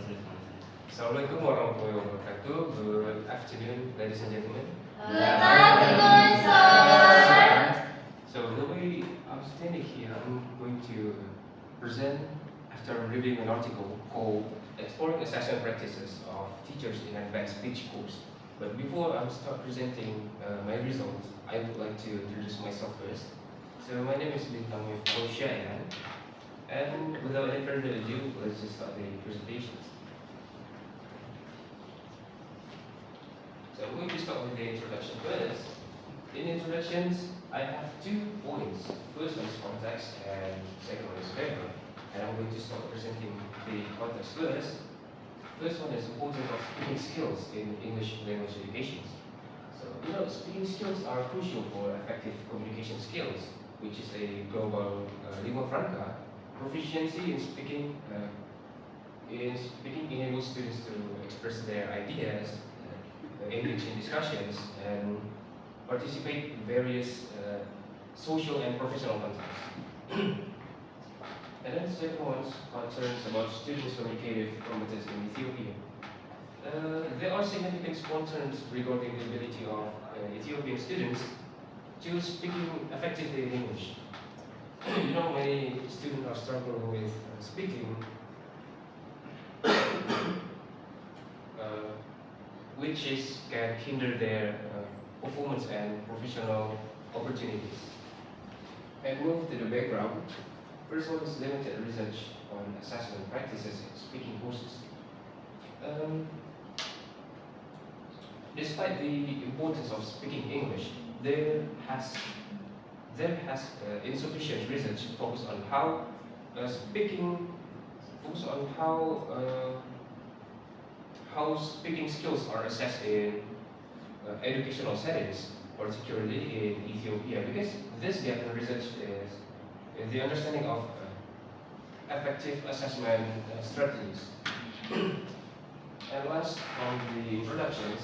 Assalamualaikum warahmatullahi wabarakatuh. Good afternoon, ladies and gentlemen. Good afternoon, sir. So the way I'm standing here, I'm going to present after reviewing an article called Exploring Assessment Practices of Teachers in Advanced Speech Course. But before I start presenting my results, I would like to introduce myself first. So my name is Bintang Miftahul Sya'yan, and without any further ado, let's just start the presentations. So I'm going to start with the introduction first. In introductions, I have 2 points. First one is context and second one is background. And I'm going to start presenting the context first. First one is importance of speaking skills in English language education. So, speaking skills are crucial for effective communication skills, which is a global lingua franca. Proficiency in speaking enables students to express their ideas, engage in discussions, and participate in various social and professional contexts. And then the second one concerns about students' communicative competence in Ethiopia. There are significant concerns regarding the ability of Ethiopian students to speaking effectively in English. Many students are struggling with speaking, which can hinder their performance and professional opportunities. And move to the background. First one is limited research on assessment practices in speaking courses. Despite the importance of speaking English, there has insufficient research focused on how speaking skills are assessed in educational settings, particularly in Ethiopia, because this gap in research is in the understanding of effective assessment strategies. And last from the introductions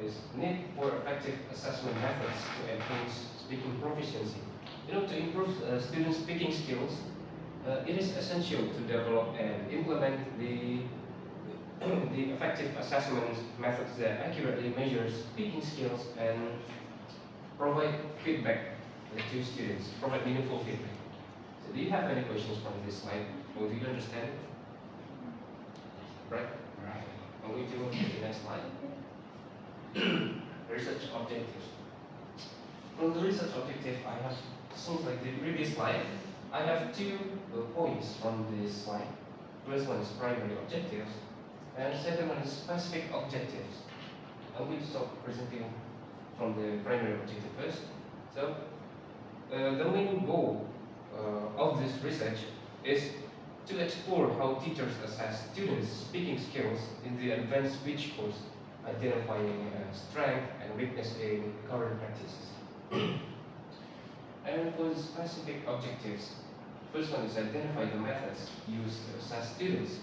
is need for effective assessment methods to enhance speaking proficiency. To improve students' speaking skills, it is essential to develop and implement the effective assessment methods that accurately measure speaking skills and provide feedback to students, provide meaningful feedback. So do you have any questions from this slide? Or do you understand it? Right? I'm going to move to the next slide. Research objectives. From the research objective, I have, seems like the previous slide, I have 2 points from this slide. First one is primary objectives, and second one is specific objectives. I'm going to start presenting from the primary objective first. So, the main goal of this research is to explore how teachers assess students' speaking skills in the advanced speech course, identifying strength and weakness in current practices. And for the specific objectives, first one is identify the methods used to assess students.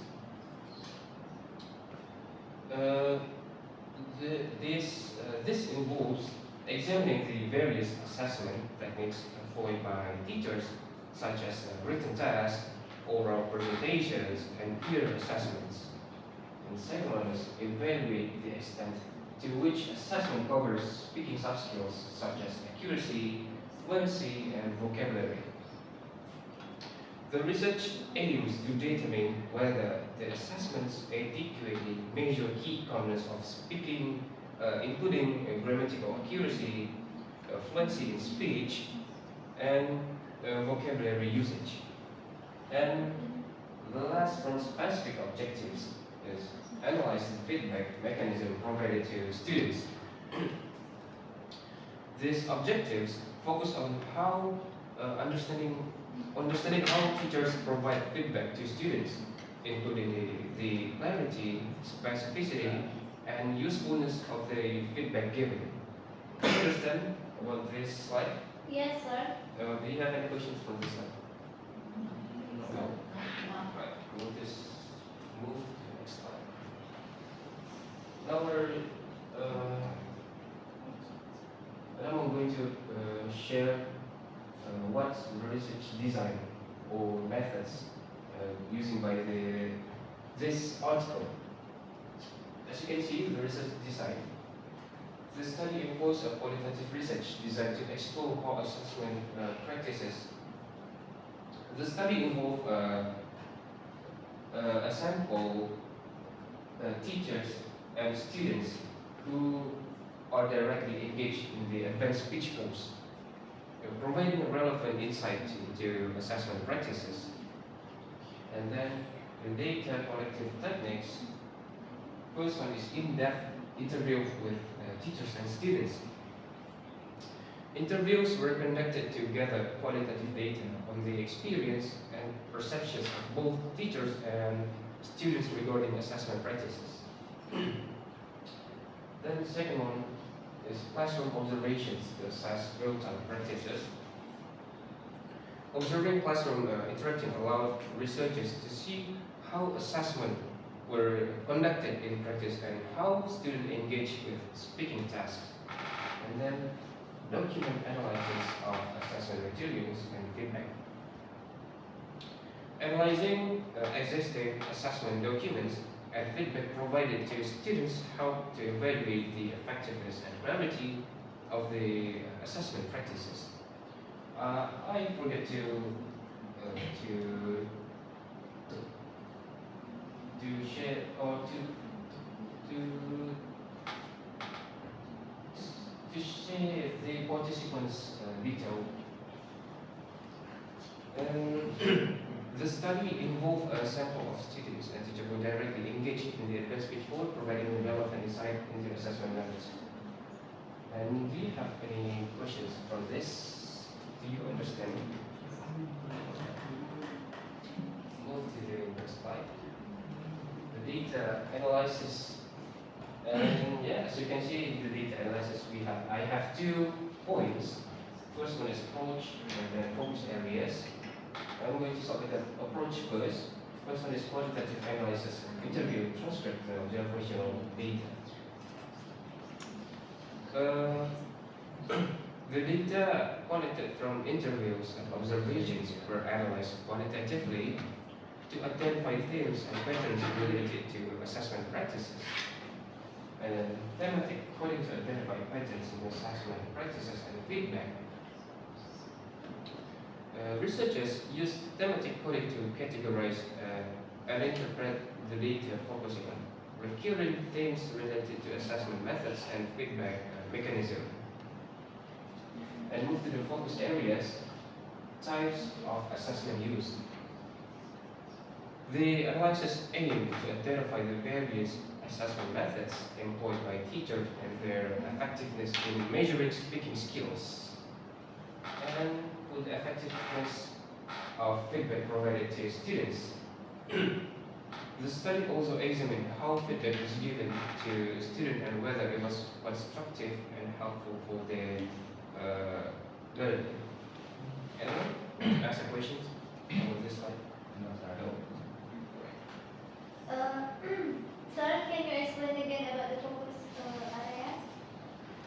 This involves examining the various assessment techniques employed by teachers, such as written tests, oral presentations, and peer assessments. And second one is evaluate the extent to which assessment covers speaking soft skills such as accuracy, fluency, and vocabulary. The research aims to determine whether the assessments adequately measure key components of speaking, including grammatical accuracy, fluency in speech, and vocabulary usage. And the last from specific objectives is analyze the feedback mechanism provided to students. These objectives focus on how understanding how teachers provide feedback to students, including the clarity, specificity, and usefulness of the feedback given. Do you understand about this slide? Yes, sir. Do you have any questions from this slide? No. Right. We'll just move to the next slide. Now I'm going to share what research design or methods using by the this article. As you can see, the research design. The study involves a qualitative research designed to explore how assessment practices. The study involved a sample teachers and students who are directly engaged in the advanced speech course, providing a relevant insight into assessment practices. And then the data collective techniques. First one is in-depth interview with teachers and students. Interviews were conducted to gather qualitative data on the experience and perceptions of both teachers and students regarding assessment practices. Then the second one is classroom observations to assess real-time practices. Observing classroom interaction allowed researchers to see how assessment were conducted in practice and how students engaged with speaking tasks. And then document analysis of assessment materials and feedback. Analyzing existing assessment documents and feedback provided to students help to evaluate the effectiveness and clarity of the assessment practices. I forget to share or to share the participants' detail. The study involved a sample of students and teachers who directly engaged in the advanced speech course, providing relevant insight into assessment methods. And do you have any questions from this? Do you understand? Move to the next slide. The data analysis. And yeah, as you can see in the data analysis, I have 2 points. First one is approach and then focus areas. I'm going to start with the approach first. First one is quantitative analysis, interview, transcript, and observational data. The data collected from interviews and observations were analyzed quantitatively to identify themes and patterns related to assessment practices. And thematic coding to identify patterns in assessment practices and feedback. Researchers used thematic coding to categorize and interpret the data, focusing on recurring themes related to assessment methods and feedback mechanism. And move to the focus areas, types of assessment used. The analysis aimed to identify the various assessment methods employed by teachers and their effectiveness in measuring speaking skills, and with the effectiveness of feedback provided to students. The study also examined how feedback was given to students and whether it was constructive and helpful for their learning. Anyone ask a question on this slide? No, sir. No. Sir, can you explain again about the focus area?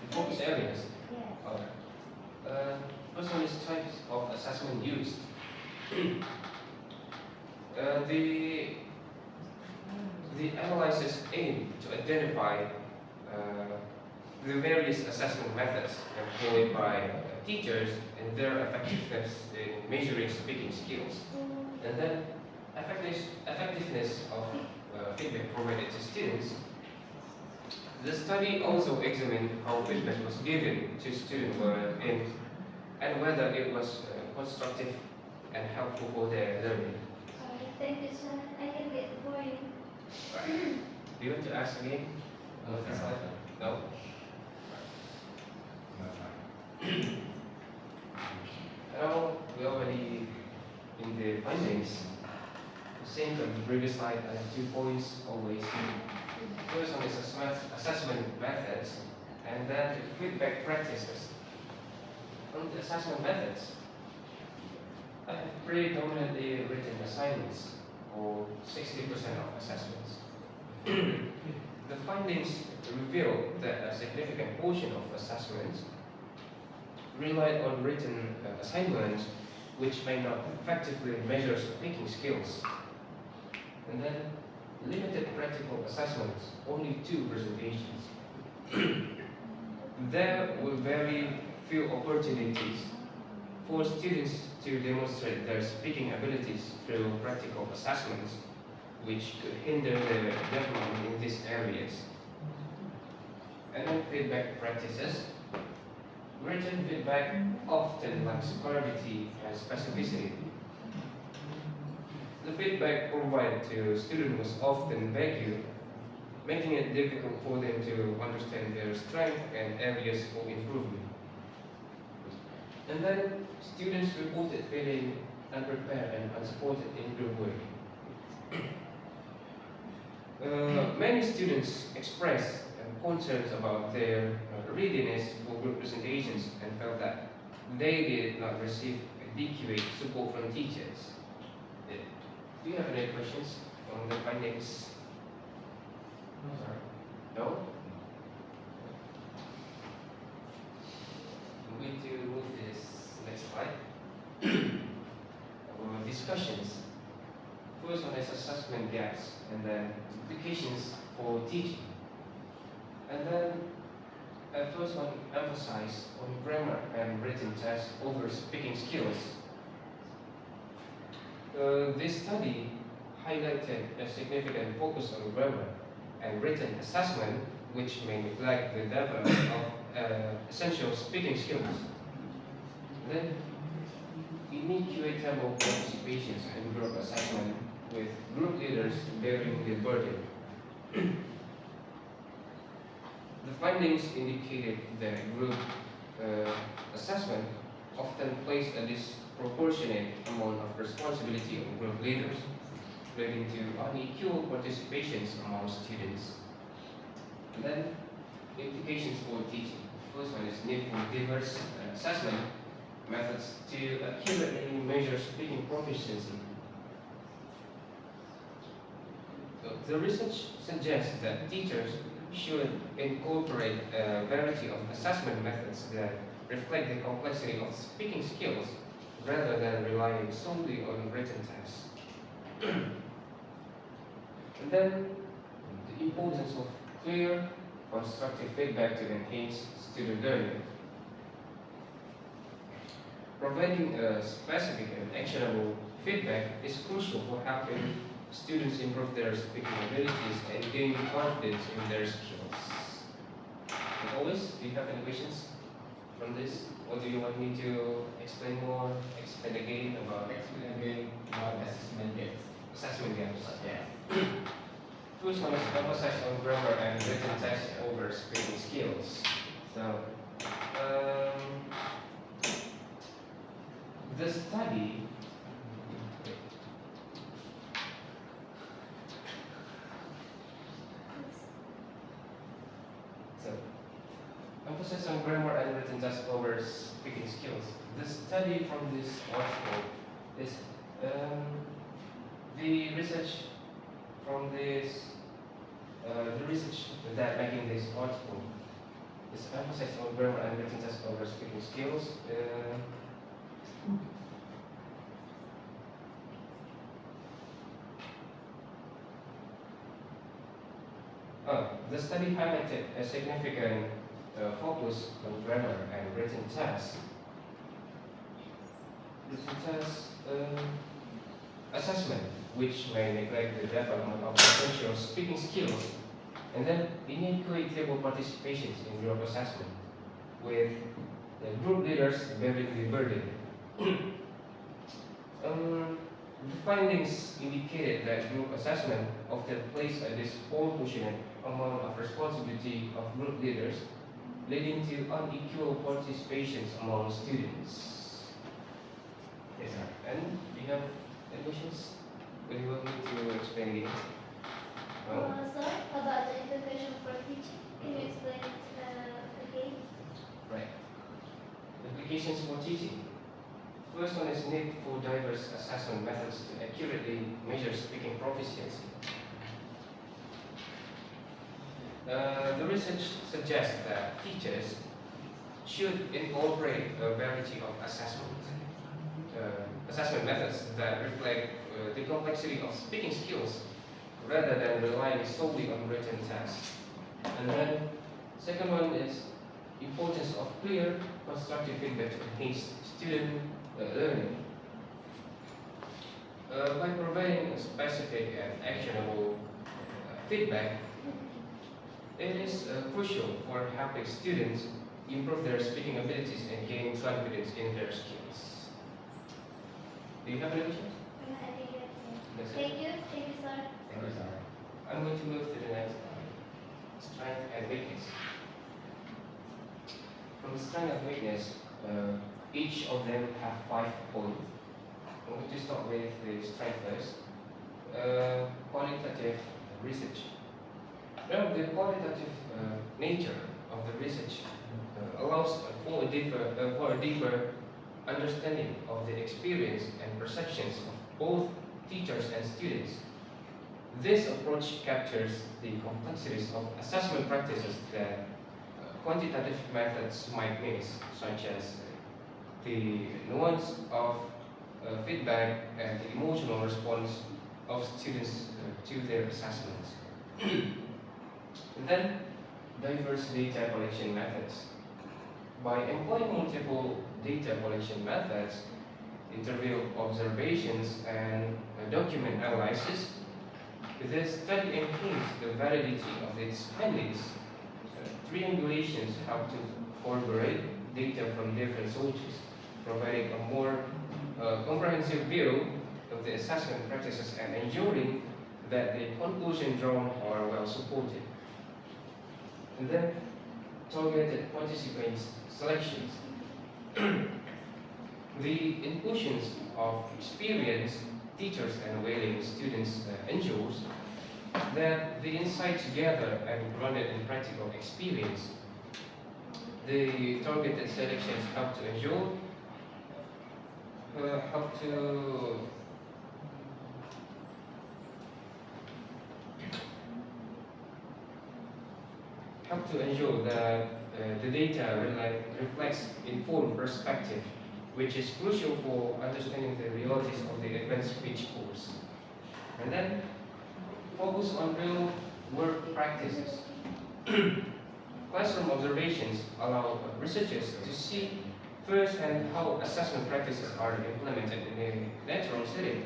The focus areas. Yes. Alright. First one is types of assessment used. The analysis aimed to identify the various assessment methods employed by teachers and their effectiveness in measuring speaking skills, and then effectiveness of feedback provided to students. The study also examined how feedback was given to students and whether it was constructive and helpful for their learning. Thank you, sir. I can wait for you. Do you want to ask again? No, This sir. slide? No? No, sir. Now we already in the findings. Same from the previous slide, I have 2 points always. First one is assessment methods, and then feedback practices. On the assessment methods, I have predominantly written assignments, or 60% of assessments. The findings reveal that a significant portion of assessments relied on written assignments which may not effectively measure speaking skills. And then limited practical assessments, only 2 presentations. There were very few opportunities for students to demonstrate their speaking abilities through practical assessments, which could hinder their development in these areas. And then feedback practices. Written feedback often lacks clarity and specificity. The feedback provided to students was often vague, making it difficult for them to understand their strengths and areas for improvement. And then students reported feeling unprepared and unsupported in group work. Many students expressed concerns about their readiness for group presentations and felt that they did not receive adequate support from teachers. Do you have any questions on the findings? No, sir. No? I'm going to move this next slide. Discussions. First one is assessment gaps, and then implications for teaching. And then first one emphasize on grammar and written tests over speaking skills. This study highlighted a significant focus on grammar and written assessment, which may neglect the development of essential speaking skills. Then, inequitable participations in group assessment with group leaders bearing the burden. The findings indicated that group assessment often placed a disproportionate amount of responsibility on group leaders, leading to unequal participations among students. And then, implications for teaching. First one is need for diverse assessment methods to accurately measure speaking proficiency. The research suggests that teachers should incorporate a variety of assessment methods that reflect the complexity of speaking skills rather than relying solely on written tests. And then, the importance of clear, constructive feedback to enhance student learning. Providing a specific and actionable feedback is crucial for helping students improve their speaking abilities and gain confidence in their skills. As always, do you have any questions from this? Or do you want me to explain more, explain again about Assessment gaps. assessment gaps? Yeah. First one is emphasize on grammar and written tests over speaking skills. So, the study emphasis on grammar and written tests over speaking skills. The study from this article is the research from this, the research that making this article is emphasis on grammar and written tests over speaking skills. The study highlighted a significant focus on grammar and written tests. Written tests assessment, which may neglect the development of essential speaking skills, and then inequitable participations in group assessment, with the group leaders bearing the burden. The findings indicated that group assessment often placed a disproportionate amount of responsibility of group leaders, leading to unequal participations among students. Yes, sir. And do you have any questions? Would you want me to explain again? Sir, about the implication for teaching, can you explain it again? Right. Applications for teaching. First one is need for diverse assessment methods to accurately measure speaking proficiency. The research suggests that teachers should incorporate a variety of assessment methods that reflect the complexity of speaking skills rather than relying solely on written tasks. And then, second one is importance of clear, constructive feedback to enhance student learning. By providing specific and actionable feedback, it is crucial for helping students improve their speaking abilities and gain confidence in their skills. Do you have any questions? That's it? Thank you, sir. Thank you, sir. I'm going to move to the next strength and weakness. From strength and weakness, each of them have 5 points. I'm going to start with the strength first. Qualitative research. Now, the qualitative nature of the research allows for a deeper understanding of the experience and perceptions of both teachers and students. This approach captures the complexities of assessment practices that quantitative methods might miss, such as the nuance of feedback and the emotional response of students to their assessments. And then, diverse data collection methods. By employing multiple data collection methods, interview observations, and document analysis, the study enhanced the validity of its findings. Triangulations help to corroborate data from different sources, providing a more comprehensive view of the assessment practices and ensuring that the conclusions drawn are well supported. And then, targeted participants selections. The inclusions of experienced teachers and willing students ensures that the insights gathered and grounded in practical experience. The targeted selections help to ensure that the data reflects informed perspective, which is crucial for understanding the realities of the advanced speech course. And then, focus on real work practices. Classroom observations allow researchers to see firsthand how assessment practices are implemented in a natural setting.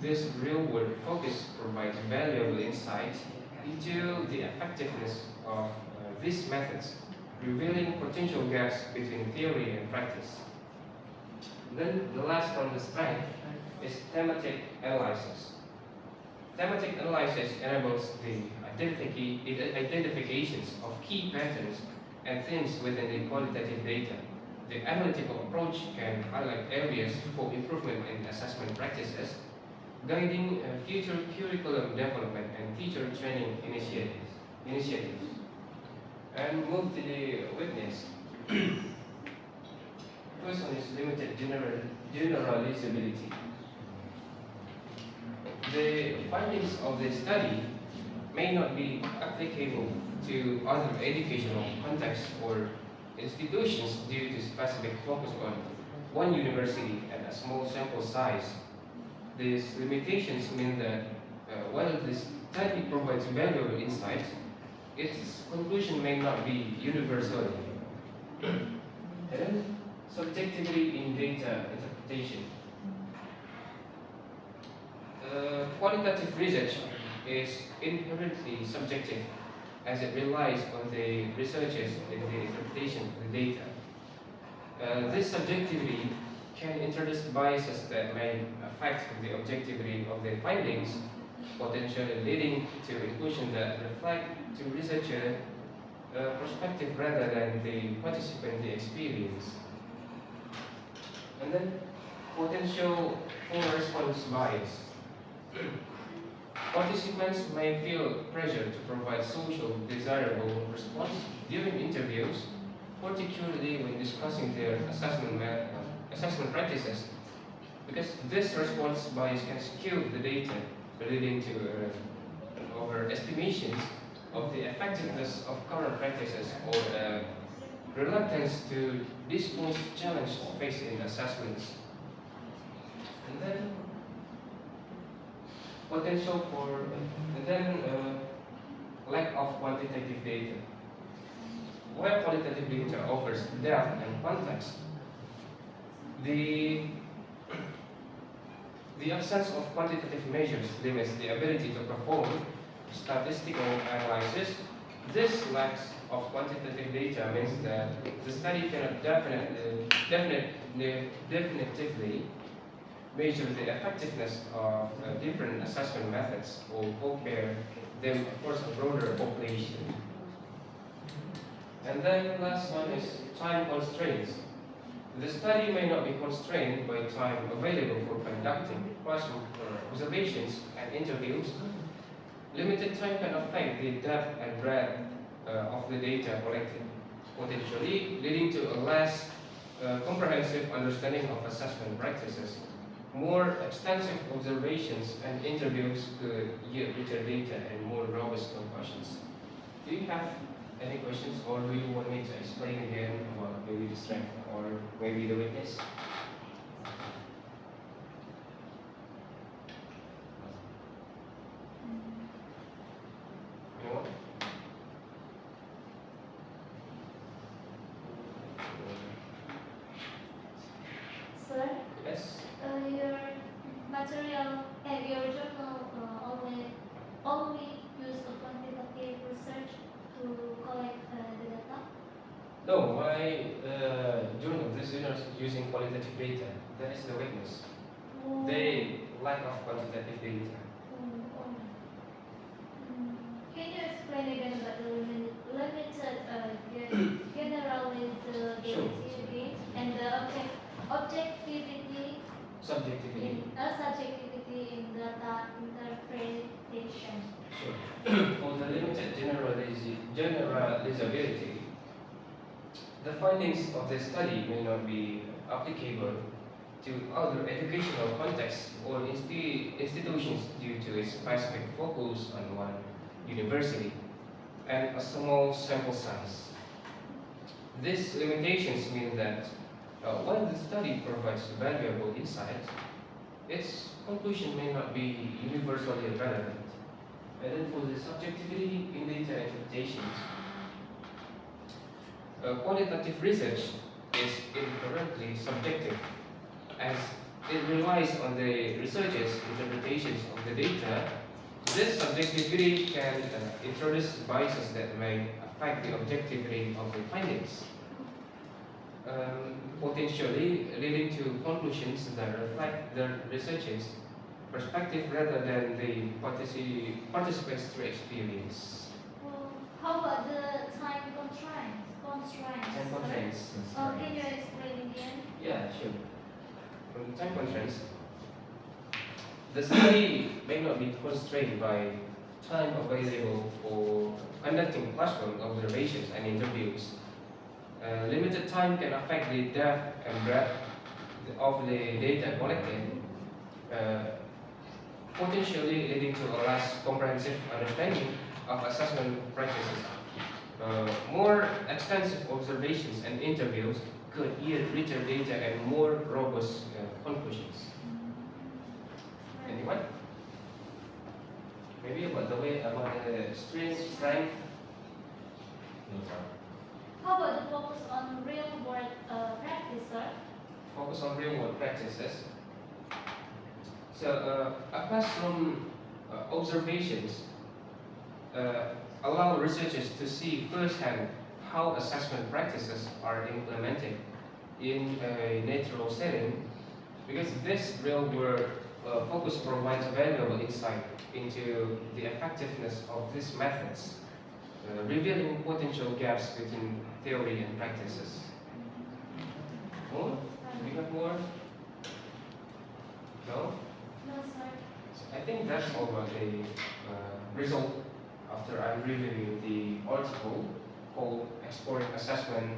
This real-world focus provides valuable insights into the effectiveness of these methods, revealing potential gaps between theory and practice. Then the last on the strength is thematic analysis. Thematic analysis enables the identifications of key patterns and themes within the qualitative data. The analytical approach can highlight areas for improvement in assessment practices, guiding future curriculum development and teacher training initiatives. And move to the weakness. First one is limited generalizability. The findings of the study may not be applicable to other educational contexts or institutions due to specific focus on one university and a small sample size. These limitations mean that while the study provides valuable insights, its conclusion may not be universal. And subjectivity in data interpretation. Qualitative research is inherently subjective as it relies on the researchers in the interpretation of the data. This subjectivity can introduce biases that may affect the objectivity of the findings, potentially leading to conclusions that reflect to researcher perspective rather than the participant experience. And then potential for response bias. Participants may feel pressure to provide social desirable response during interviews, particularly when discussing their assessment practices, because this response bias can skew the data, leading to overestimations of the effectiveness of current practices or reluctance to disclose challenges faced in assessments. And then potential for And then lack of quantitative data. While qualitative data offers depth and context, the absence of quantitative measures limits the ability to perform statistical analysis. This lack of quantitative data means that the study cannot definitively measure the effectiveness of different assessment methods or compare them across a broader population. And then last one is time constraints. The study may not be constrained by time available for conducting classroom observations and interviews. Limited time can affect the depth and breadth of the data collected, potentially leading to a less comprehensive understanding of assessment practices. More extensive observations and interviews could yield richer data and more robust conclusions. Do you have any questions, or do you want me to explain again about maybe the strength or maybe the weakness? Anyone? Sir, Yes. your material and your journal only use a quantitative research to collect the data. No, my journal, this journal is using qualitative data. That is the weakness. Oh. They lack of quantitative data. Oh. Can you explain again about the limited generalizability Sure. and the objectivity Subjectivity. subjectivity in data interpretation? Sure. For the limited generalizability, the findings of the study may not be applicable to other educational contexts or institutions due to its specific focus on one university and a small sample size. These limitations mean that while the study provides valuable insights, its conclusion may not be universally relevant. And then for the subjectivity in data interpretations, qualitative research is inherently subjective as it relies on the researcher's interpretations of the data. This subjectivity can introduce biases that may affect the objectivity of the findings, potentially leading to conclusions that reflect the researcher's perspective rather than the participants' true experience. Well, how about the time constraints? Time constraints. Can you explain again? Yeah, sure. From the time constraints, the study may not be constrained by time available for conducting classroom observations and interviews. Limited time can affect the depth and breadth of the data collected, potentially leading to a less comprehensive understanding of assessment practices. More extensive observations and interviews could yield richer data and more robust conclusions. Anyone? Maybe about the strength. No, sir. How about the focus on real world practice, sir? Focus on real world practices. So, apart from observations, allow researchers to see firsthand how assessment practices are implemented in a natural setting, because this real world focus provides valuable insight into the effectiveness of these methods, revealing potential gaps between theory and practices. More? Do you have more? No? No, sir. So I think that's all about the result after I'm reviewing the article called Exploring Assessment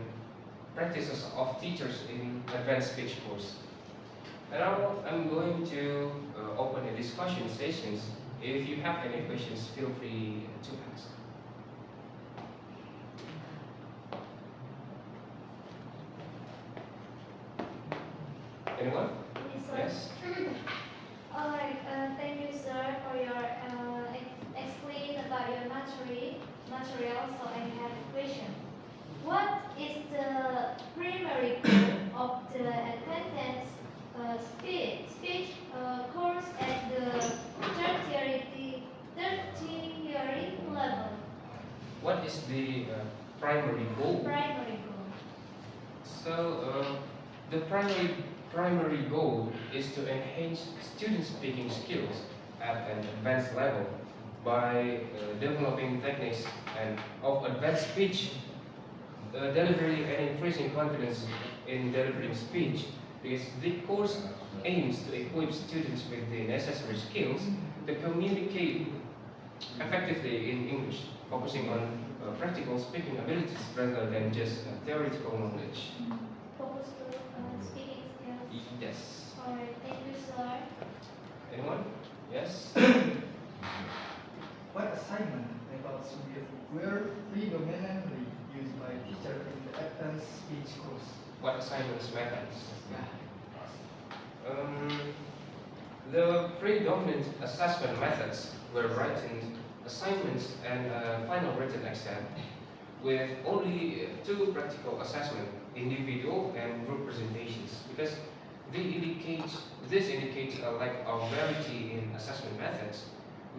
Practices of Teachers in Advanced Speech Course. And now I'm going to open the discussion sessions. If you have any questions, feel free to ask. Anyone? Yes, sir. Yes? Alright, thank you, sir, for your material, so I have a question. What is the primary goal of the advanced speech course at the tertiary level? What is the primary goal? Primary goal. So the primary goal is to enhance student speaking skills at an advanced level by developing techniques and of advanced speech delivery and increasing confidence in delivering speech, because the course aims to equip students with the necessary skills to communicate effectively in English, focusing on practical speaking abilities rather than just theoretical knowledge. Focus to speaking skills. Yes. Alright, thank you, sir. Anyone? Yes? What assignment methods were predominantly used by teachers in the advanced speech course? What assignments methods? The predominant assessment methods were writing assignments and final written exam, with only two practical assessment, individual and group presentations, because this indicates a lack of variety in assessment methods,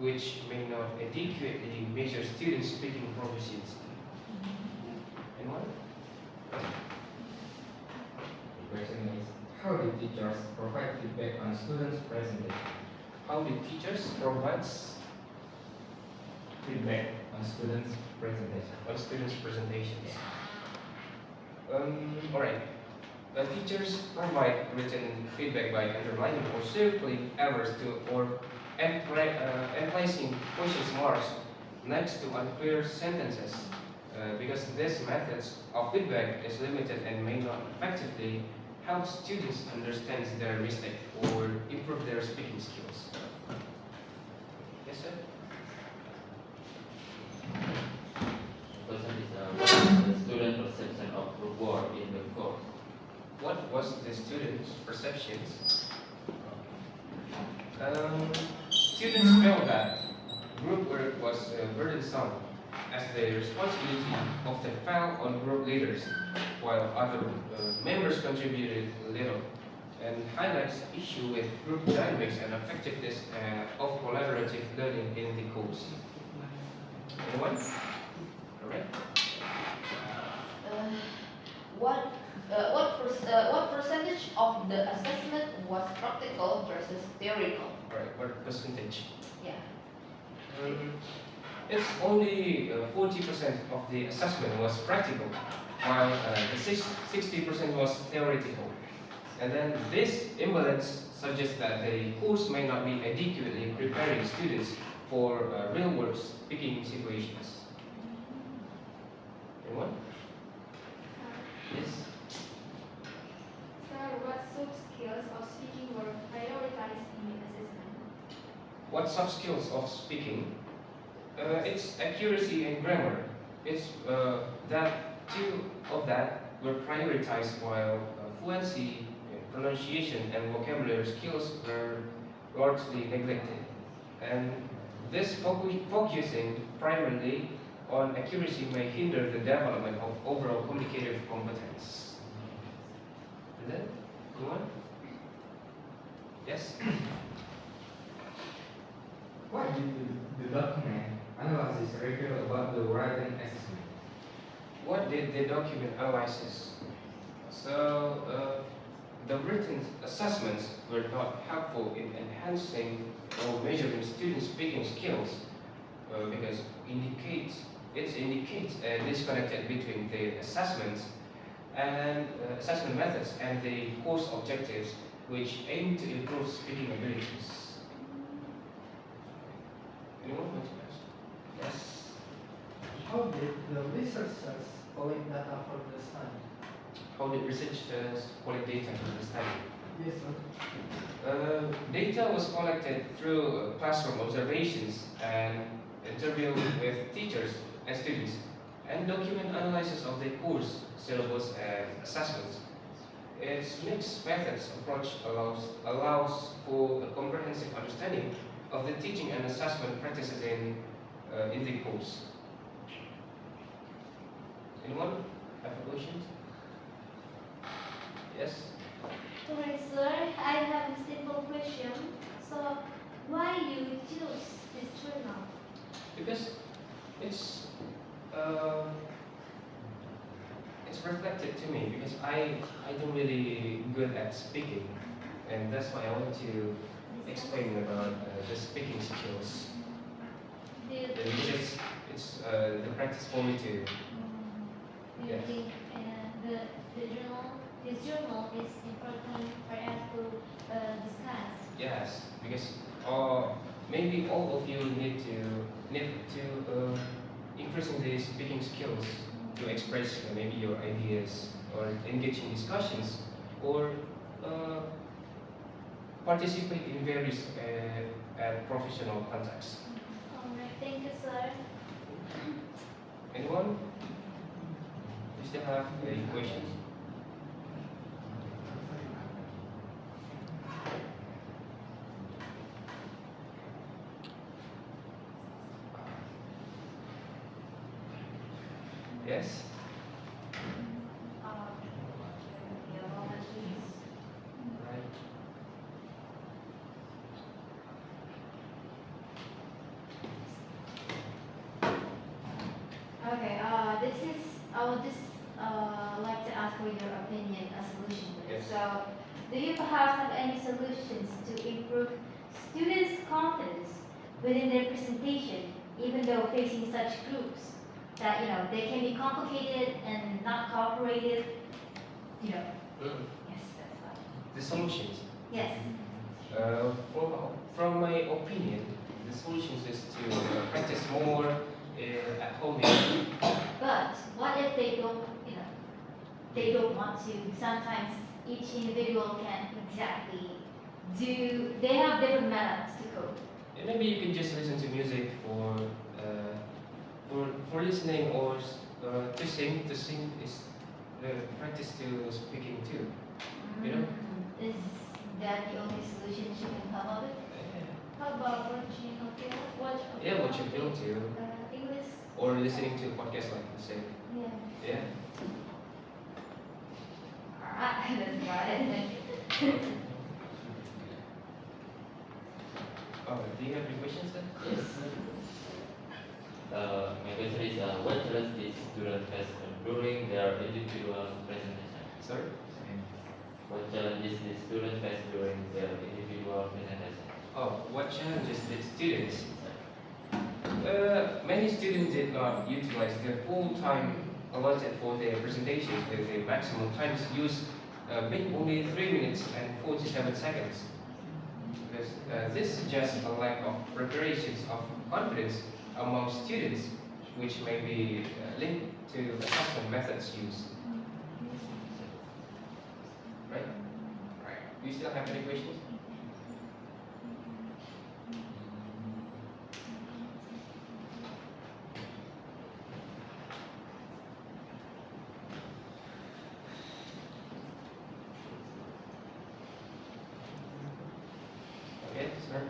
which may not adequately measure students' speaking proficiency. Anyone? The question is, how do teachers provide feedback on students' presentation? How the teachers provide Feedback on students' presentation. on students' presentations? Alright. Teachers provide written feedback by underlining or circling errors and placing question marks next to unclear sentences, because these methods of feedback is limited and may not effectively help students understand their mistake or improve their speaking skills. Yes, sir? The question is, what is the student perception of group work in the course? What was the students' perceptions? Students felt that group work was burdensome, as the responsibility often fell on group leaders, while other members contributed little, and highlights the issue with group dynamics and effectiveness of collaborative learning in the course. Anyone? Correct? What percentage of the assessment was practical versus theoretical? Alright, what percentage? Yeah. It's only 40% of the assessment was practical, while the 60% was theoretical. And then this imbalance suggests that the course may not be adequately preparing students for real-world speaking situations. Anyone? Yes? Sir, what sub-skills of speaking were prioritized in the assessment? What sub-skills of speaking? It's accuracy and grammar. It's that two of that were prioritized, while fluency, pronunciation, and vocabulary skills were largely neglected. And this focusing primarily on accuracy may hinder the development of overall communicative competence. And then, go on. Yes? What did the document analysis reveal about the writing assessment? What did the document analysis? So, the written assessments were not helpful in enhancing or measuring student speaking skills, because it indicates a disconnect between the assessments and assessment methods and the course objectives, which aim to improve speaking abilities. Anyone want to ask? Yes. How did the researchers collect data for the study? How did researchers collect data for the study? Yes, sir. Data was collected through classroom observations and interview with teachers and students, and document analysis of the course, syllabus, and assessments. Its mixed methods approach allows for a comprehensive understanding of the teaching and assessment practices in the course. Anyone have a questions? Yes? Sorry, sir. I have a simple question. So, why you choose this journal? Because it's uh, it's reflected to me because I don't really good at speaking, and that's why I want to explain about the speaking skills. Because it's the practice for me to. Do you Yes. think this journal is important for us to discuss? Yes, because maybe all of you need to increasing the speaking skills to express maybe your ideas or engage in discussions or uh, participate in various professional contexts. Alright, thank you, sir. Anyone? You still have any questions? Yes? Right. Okay, I would just like to ask for your opinion, a solution to this. Yes. So, do you perhaps have any solutions to improve students' confidence within their presentation, even though facing such groups that, they can be complicated and not cooperative, you know? Mm. Yes, that's fine. The solutions. Yes. From my opinion, the solutions is to practice more at home. But what if they don't, they don't want to? Sometimes each individual can't exactly they have different methods to cope. And maybe you can just listen to music for listening or to sing. To sing is practice to speaking too. You know? Is that the only solution you can come up with? How about watching a film? Yeah, what you feel too, English. or listening to a podcast like the same. Yeah. Yeah. Alright, that's about it. Oh, do you have any questions then? Yes. My question is, what challenge did students face during their individual presentation? Sorry. What challenges did students face during their individual presentation? Oh, what challenges did students? Many students did not utilize their full time allotted for their presentations with the maximum times used being only 3 minutes and 47 seconds. Because this suggests a lack of preparations of confidence among students, which may be linked to assessment methods used. Right? Right. Do you still have any questions? Okay, sir.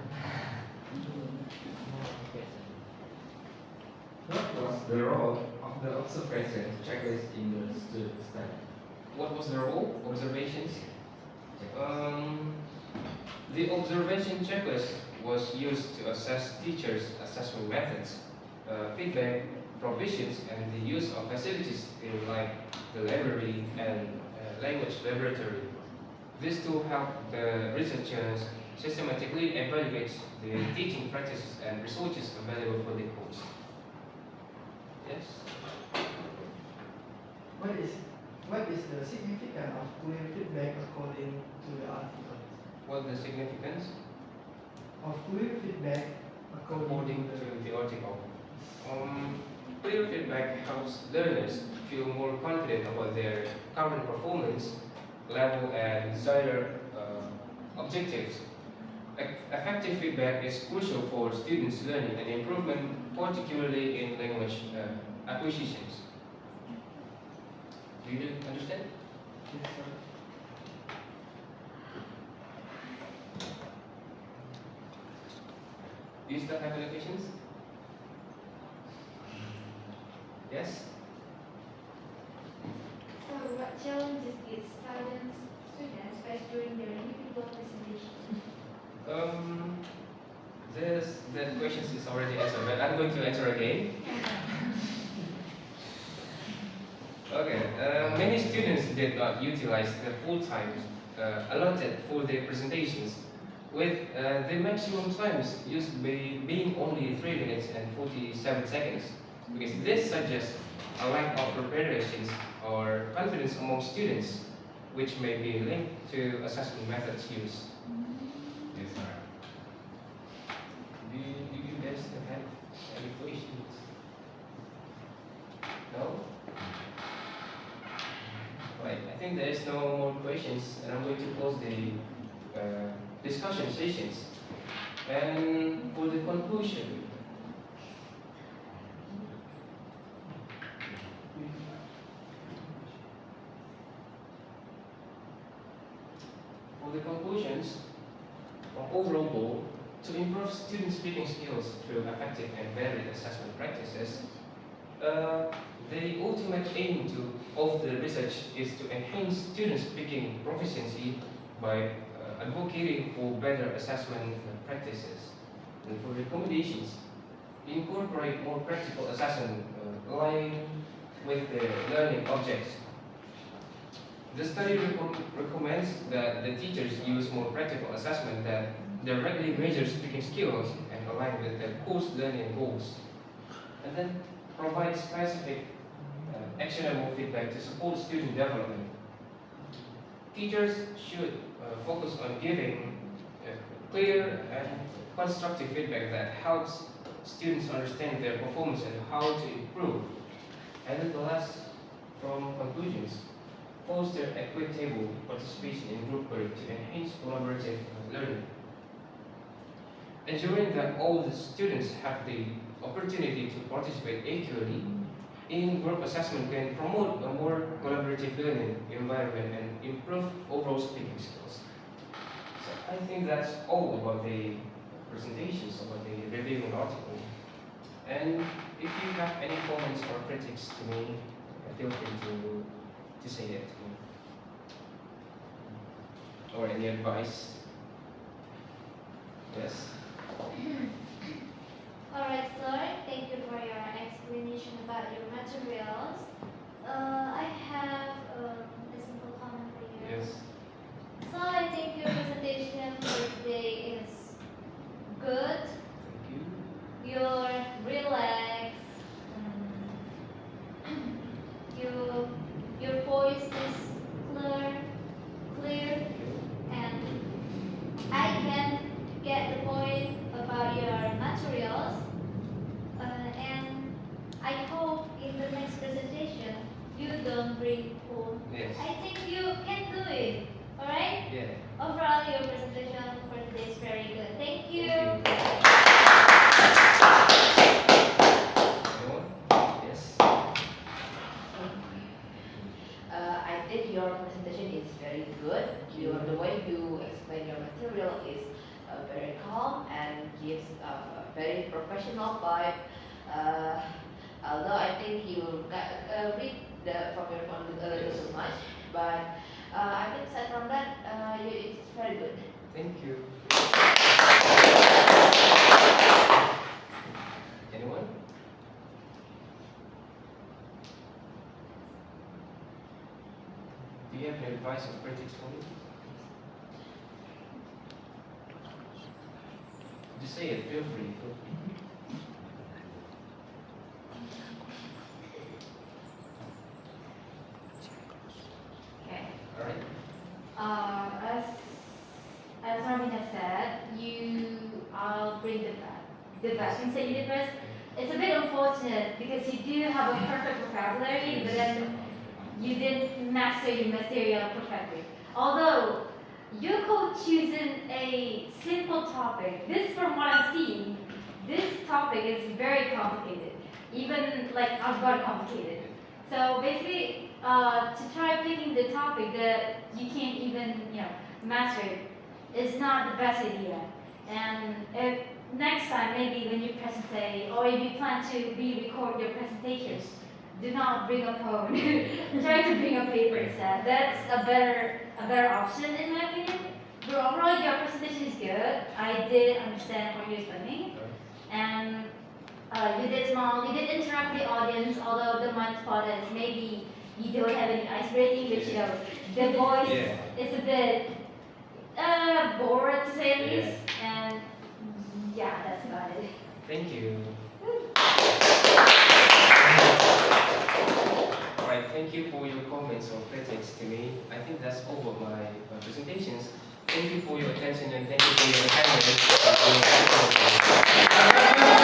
What was the role of the observation checklist in the student study? What was the role? Observations? The observation checklist was used to assess teachers' assessment methods, feedback provisions, and the use of facilities in like the library and language laboratory. This tool helped the researchers systematically evaluate the teaching practices and resources available for the course. Yes? What is the significance of clear feedback according to the article? What the significance? Of clear feedback According to the article, clear feedback helps learners feel more confident about their current performance level and desired objectives. Effective feedback is crucial for students' learning and improvement, particularly in language acquisitions. Do you understand? Yes, sir. Do you still have any questions? Yes? feedbacks during their individual presentation? That question is already answered, but I'm going to answer again. Okay, many students did not utilize the full time allotted for their presentations, with the maximum times used being only 3 minutes and 47 seconds, because this suggests a lack of preparations or confidence among students, which may be linked to assessment methods used. Yes, sir. Do you guys have any questions? No? Right, I think there is no more questions, and I'm going to close the discussion sessions. And for the conclusion, overall goal to improve student speaking skills through effective and varied assessment practices, the ultimate aim of the research is to enhance student speaking proficiency by advocating for better assessment practices. And for recommendations, incorporate more practical assessment aligned with the learning objects. The study recommends that the teachers use more practical assessment that directly measure speaking skills and align with their course learning goals, and then provide specific actionable feedback to support student development. Teachers should focus on giving clear and constructive feedback that helps students understand their performance and how to improve. And then the last, from conclusions, foster equitable participation in group work to enhance collaborative learning. Ensuring that all the students have the opportunity to participate equally in group assessment can promote a more collaborative learning environment and improve overall speaking skills. So I think that's all about the presentations, about the reviewing article. And if you have any comments or critics to me, feel free to say that to me. Or any advice. Yes. Alright, sir. Thank you for your explanation about your materials. I have a simple comment for you. Yes. So I think your presentation for today is good. Thank you. You're relaxed. Your voice is clear, and I can get the point about your materials. And I hope in the next presentation you don't bring home. Yes. I think you can do it. Alright? Yeah. Overall, your presentation for today is very good. Thank you. Thank you. Anyone? Yes. I think your presentation is very good. The way you explain your material is very calm and gives a very professional vibe. Although I think you read from your phone a little too much, but I think aside from that, it's very good. Thank you. Anyone? Do you have any advice or critics for me? Just say it, feel free. Okay. Alright. As Armina said, I'll bring the best. You say you did best. It's a bit unfortunate because you do have a perfect vocabulary, but then you didn't master your material perfectly. Although your coach chosen a simple topic, this from what I'm seeing, this topic is very complicated. Even like I've got complicated. So basically, to try picking the topic that you can't even master it is not the best idea. And if next time maybe when you present or if you plan to re-record your presentations, do not bring a phone. Try to bring a paper instead. That's a better option in my opinion. But overall, your presentation is good. I did understand what you're explaining, and you did small. You did interact with the audience. Although the mic spot is maybe you don't have any ice breaking, which the voice is a bit bored to say the least. And yeah, that's about it. Thank you. Alright, thank you for your comments or critics to me. I think that's all of my presentations. Thank you for your attention and thank you for your attendance.